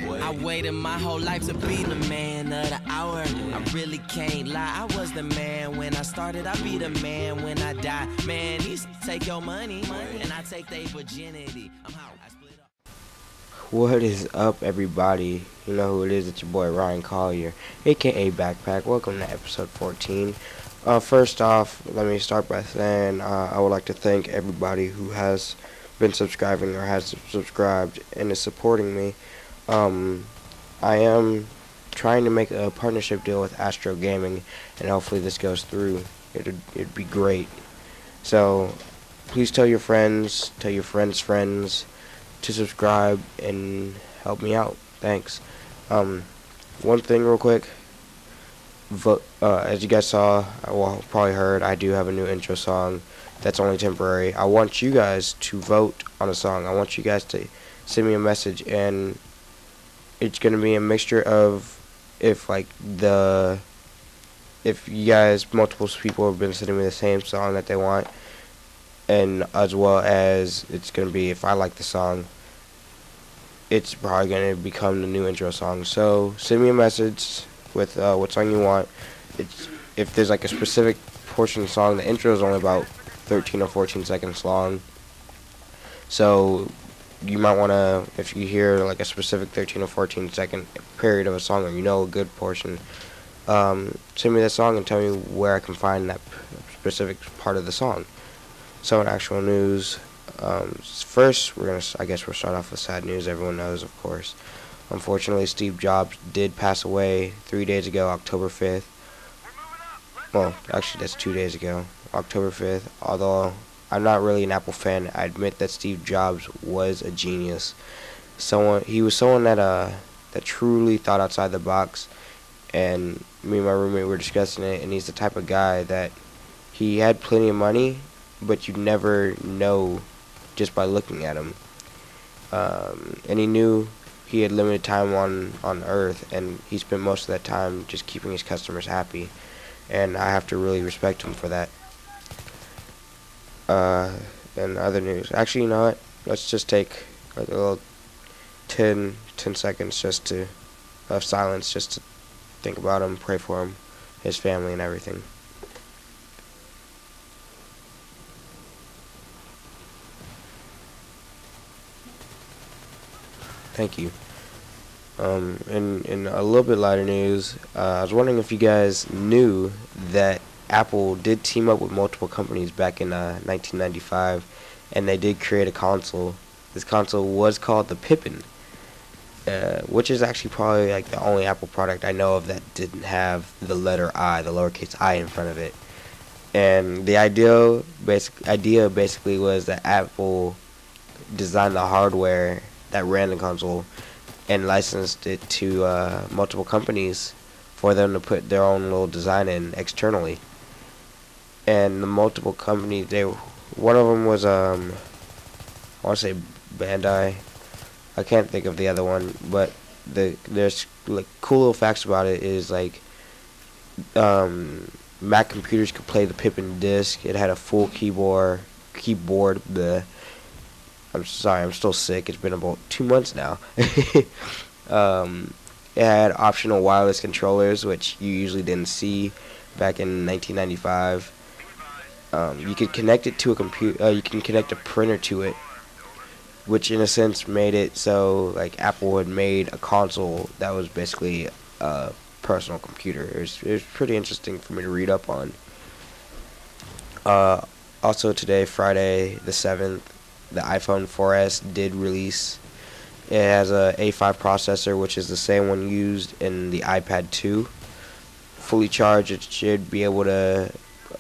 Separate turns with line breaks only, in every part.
I waited my whole life to be the man of the hour. I really can't lie, I was the man when I started. I be the man when I die. Man, these take your money, and I take their virginity. I'm how I split up.
What is up, everybody? You know who it is. It's your boy Ryan Collier, aka Backpack. Welcome to episode 14. First off, let me start by saying I would like to thank everybody who has been subscribing or has subscribed and is supporting me. I am trying to make a partnership deal with Astro Gaming, and hopefully this goes through. It'd be great. So please tell your friends, friends to subscribe and help me out. Thanks. One thing real quick. As you guys saw, probably heard, I do have a new intro song that's only temporary. I want you guys to vote on a song. I want you guys to send me a message, and it's gonna be a mixture of if you guys, multiple people have been sending me the same song that they want, and as well as it's gonna be if I like the song, it's probably gonna become the new intro song. So send me a message with what song you want. If there's like a specific portion of the song, the intro is only about 13 or 14 seconds long, so you might want to, if you hear like a specific 13 or 14 second period of a song, or you know a good portion, send me that song and tell me where I can find that specific part of the song. So in actual news, first I guess we'll start off with sad news. Everyone knows, of course. Unfortunately, Steve Jobs did pass away 3 days ago, October 5th. Well, actually that's 2 days ago, October 5th. Although I'm not really an Apple fan, I admit that Steve Jobs was a genius. He was someone that truly thought outside the box, and me and my roommate were discussing it, and he's the type of guy that he had plenty of money, but you never know just by looking at him. And he knew he had limited time on Earth, and he spent most of that time just keeping his customers happy, and I have to really respect him for that. And other news. Actually, you know what? Let's just take like a little 10 seconds just of silence, just to think about him, pray for him, his family, and everything. Thank you. In a little bit lighter news, I was wondering if you guys knew that Apple did team up with multiple companies back in 1995, and they did create a console. This console was called the Pippin, which is actually probably like the only Apple product I know of that didn't have the letter I, the lowercase I, in front of it. And the idea basically was that Apple designed the hardware that ran the console and licensed it to multiple companies for them to put their own little design in externally. And the multiple companies, one of them was I want to say Bandai. I can't think of the other one, but there's like cool little facts about it. Is like Mac computers could play the Pippin disc. It had a full keyboard. I'm sorry, I'm still sick. It's been about 2 months now. It had optional wireless controllers, which you usually didn't see back in 1995. You could connect it to a computer. You can connect a printer to it, which in a sense made it so like Apple had made a console that was basically a personal computer. It was pretty interesting for me to read up on. Also today, Friday the 7th, the iPhone 4S did release. It has a A5 processor, which is the same one used in the iPad 2. Fully charged, it should be able to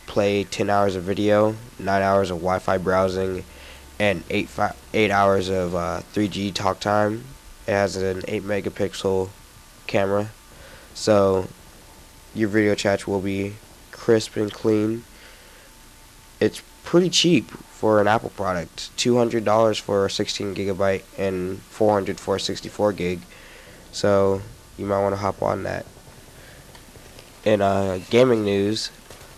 play 10 hours of video, 9 hours of Wi-Fi browsing, and 8 hours of 3G talk time. It has an 8 megapixel camera, so your video chats will be crisp and clean. It's pretty cheap for an Apple product. $200 for a 16 gigabyte and $400 for a 64 gig. So you might want to hop on that. In gaming news,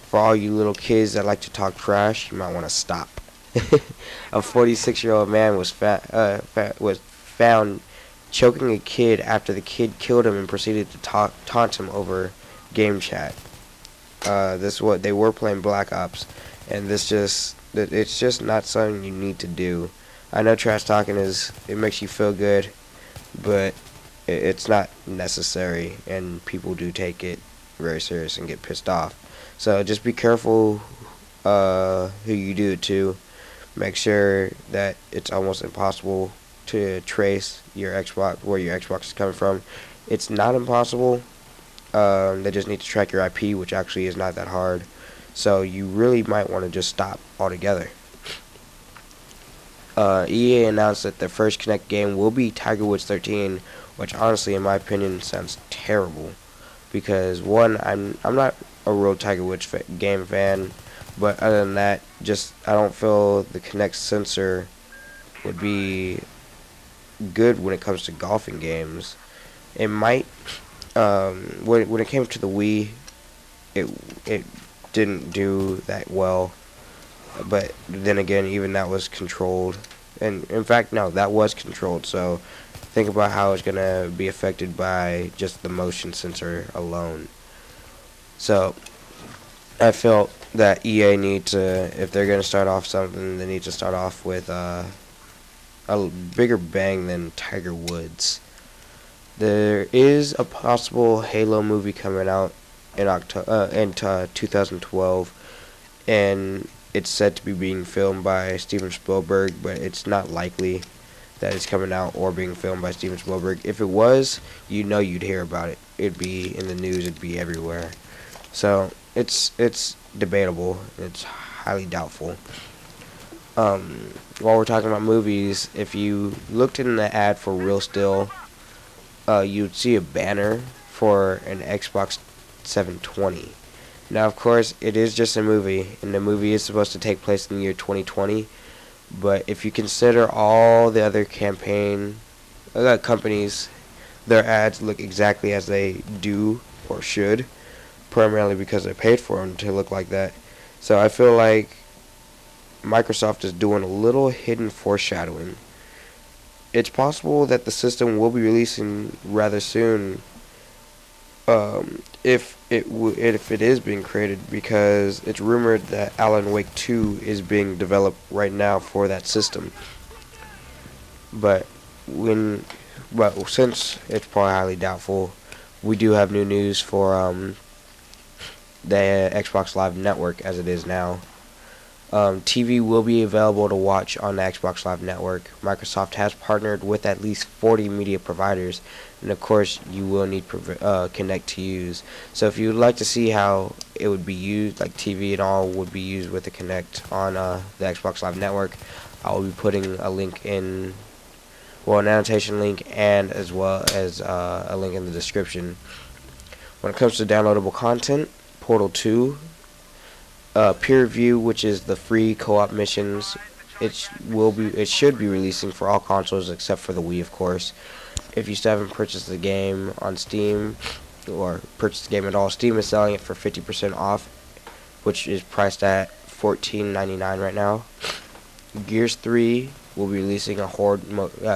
for all you little kids that like to talk trash, you might want to stop. A 46-year-old man was found choking a kid after the kid killed him and proceeded to taunt him over game chat. This what they were playing Black Ops, and it's just not something you need to do. I know trash talking it makes you feel good, but it's not necessary, and people do take it very serious and get pissed off. So just be careful who you do it to. Make sure that it's almost impossible to trace your Xbox, where your Xbox is coming from. It's not impossible. They just need to track your IP, which actually is not that hard. So you really might want to just stop altogether. EA announced that their first Kinect game will be Tiger Woods 13, which honestly, in my opinion, sounds terrible. Because one, I'm not a real Tiger Woods game fan, but other than that, I don't feel the Kinect sensor would be good when it comes to golfing games. It might. When it came to the Wii, it didn't do that well. But then again, even that was controlled. And in fact, no, that was controlled. So think about how it's going to be affected by just the motion sensor alone. So I felt that EA need to, if they're going to start off something, they need to start off with a bigger bang than Tiger Woods. There is a possible Halo movie coming out in 2012, and it's said to be being filmed by Steven Spielberg, but it's not likely that it's coming out or being filmed by Steven Spielberg. If it was, you'd hear about it. It'd be in the news. It'd be everywhere. So it's debatable. It's highly doubtful. While we're talking about movies, if you looked in the ad for Real Steel, you'd see a banner for an Xbox 720. Now, of course, it is just a movie, and the movie is supposed to take place in the year 2020. But if you consider all the other companies, their ads look exactly as they do or should, primarily because they paid for them to look like that. So I feel like Microsoft is doing a little hidden foreshadowing. It's possible that the system will be releasing rather soon, if it is being created, because it's rumored that Alan Wake 2 is being developed right now for that system. But since it's probably highly doubtful, we do have new news for the Xbox Live Network as it is now. TV will be available to watch on the Xbox Live Network. Microsoft has partnered with at least 40 media providers, and of course you will need Kinect to use. So if you would like to see how it would be used, like TV and all would be used with the Kinect on the Xbox Live Network, I will be putting a link in, an annotation link, and as well as a link in the description. When it comes to downloadable content, Portal 2, Peer Review, which is the free co-op missions, it should be releasing for all consoles except for the Wii, of course. If you still haven't purchased the game on Steam, or purchased the game at all, Steam is selling it for 50% off, which is priced at $14.99 right now. Gears 3 will be releasing a Horde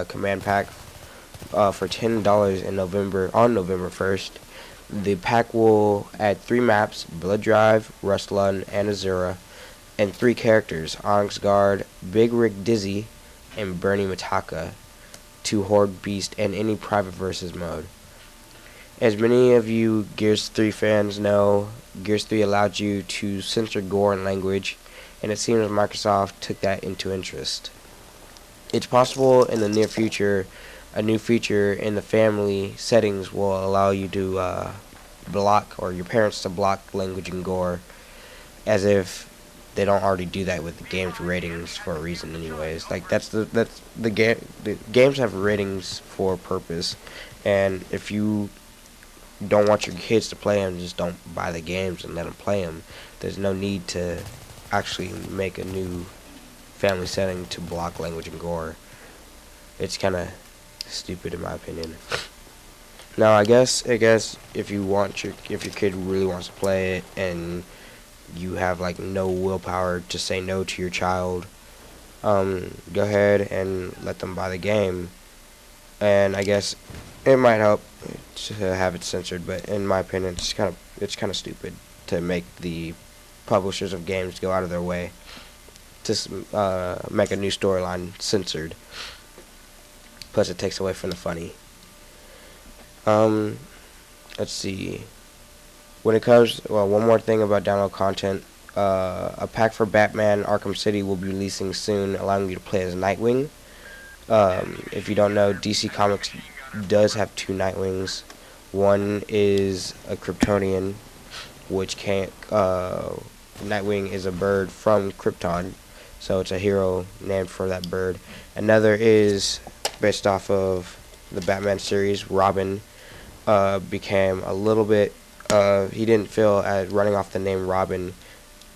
command pack for $10 on November 1st. The pack will add 3 maps: Blood Drive, Rustlun, and Azura, and 3 characters: Onyx Guard, Big Rig Dizzy, and Bernie Mitaka, to Horde Beast and any private versus mode. As many of you Gears 3 fans know, Gears 3 allowed you to censor gore and language, and it seems Microsoft took that into interest. It's possible in the near future a new feature in the family settings will allow you to block, or your parents to block, language and gore, as if they don't already do that with the game's ratings for a reason anyways. Like the games have ratings for a purpose, and if you don't want your kids to play them, just don't buy the games and let them play them. There's no need to actually make a new family setting to block language and gore. It's kind of stupid in my opinion. Now I guess if your kid really wants to play it and you have like no willpower to say no to your child, go ahead and let them buy the game. and I guess it might help to have it censored. But in my opinion, it's kind of stupid to make the publishers of games go out of their way to make a new storyline censored. Plus, it takes away from the funny. Let's see. When it comes, well, one more thing about download content. A pack for Batman Arkham City will be releasing soon, allowing you to play as Nightwing. If you don't know, DC Comics does have two Nightwings. One is a Kryptonian, which can't. Nightwing is a bird from Krypton, so it's a hero named for that bird. Another is based off of the Batman series. Robin became a little bit. He didn't feel as running off the name Robin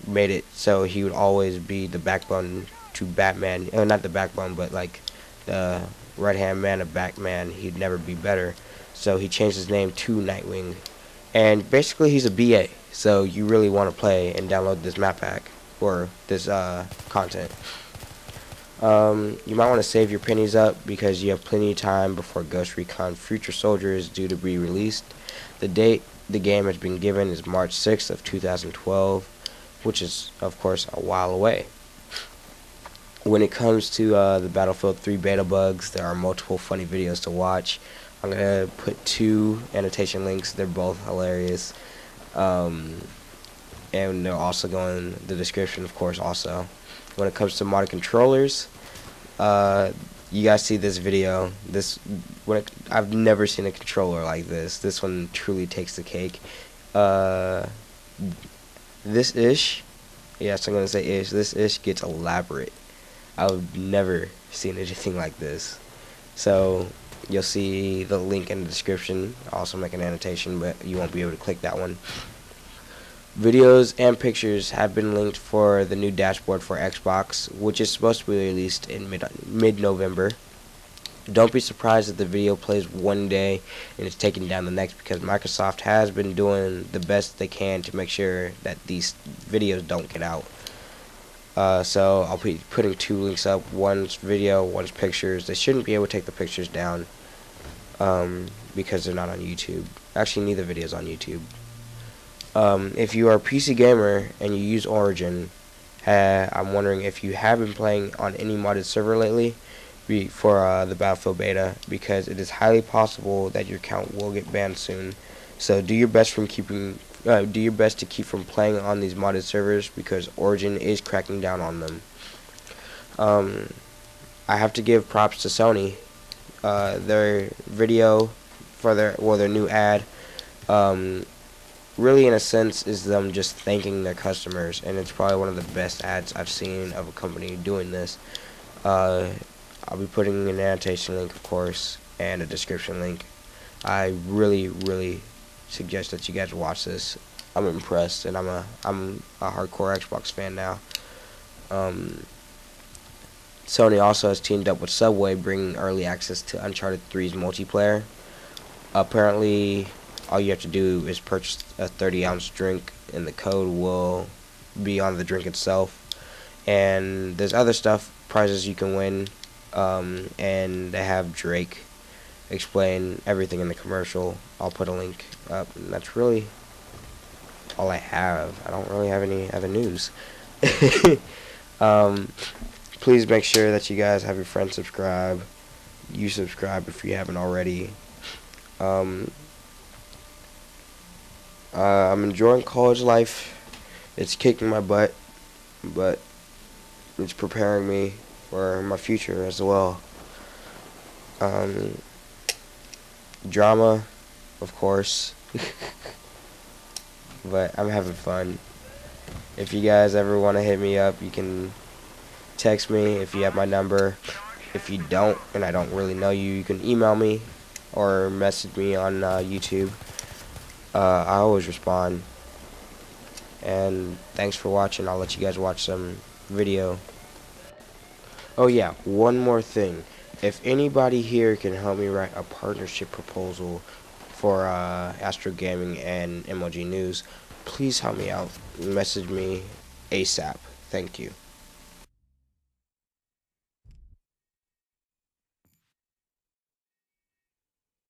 made it so he would always be the backbone to Batman. Not the backbone, but like the right-hand man of Batman. He'd never be better. So he changed his name to Nightwing. And basically he's a BA. So you really want to play and download this map pack or this content. You might want to save your pennies up because you have plenty of time before Ghost Recon Future Soldier is due to be released. The date the game has been given is March 6th of 2012, which is, of course, a while away. When it comes to the Battlefield 3 beta bugs, there are multiple funny videos to watch. I'm going to put 2 annotation links. They're both hilarious. And they're also going in the description, of course, also. When it comes to modded controllers, you guys see this video. I've never seen a controller like this. This one truly takes the cake. This ish, yes, I'm gonna say ish. This ish gets elaborate. I've never seen anything like this. So you'll see the link in the description. I'll also make an annotation, but you won't be able to click that one. Videos and pictures have been linked for the new dashboard for Xbox, which is supposed to be released in mid-November. Don't be surprised if the video plays one day and it's taken down the next, because Microsoft has been doing the best they can to make sure that these videos don't get out. So I'll be putting 2 links up. One's video, one's pictures. They shouldn't be able to take the pictures down because they're not on YouTube. Actually, neither video is on YouTube. If you are a PC gamer and you use Origin, I'm wondering if you have been playing on any modded server lately for the Battlefield beta, because it is highly possible that your account will get banned soon. So do your best to keep from playing on these modded servers, because Origin is cracking down on them. I have to give props to Sony. Their video for their new ad, really in a sense is them just thanking their customers, and it's probably one of the best ads I've seen of a company doing this. I'll be putting an annotation link, of course, and a description link. I really suggest that you guys watch this. I'm impressed, and I'm a hardcore Xbox fan now. Sony also has teamed up with Subway, bringing early access to Uncharted 3's multiplayer. Apparently, all you have to do is purchase a 30-ounce drink, and the code will be on the drink itself. And there's other stuff, prizes you can win, and they have Drake explain everything in the commercial. I'll put a link up, and that's really all I have. I don't really have any other news. Please make sure that you guys have your friends subscribe. You subscribe if you haven't already. I'm enjoying college life. It's kicking my butt, but it's preparing me for my future as well. Drama, of course, but I'm having fun. If you guys ever want to hit me up, you can text me if you have my number. If you don't, and I don't really know you, you can email me or message me on YouTube. I always respond. And thanks for watching. I'll let you guys watch some video. Oh yeah, one more thing. If anybody here can help me write a partnership proposal for Astro Gaming and MLG News, please help me out. Message me ASAP. Thank you.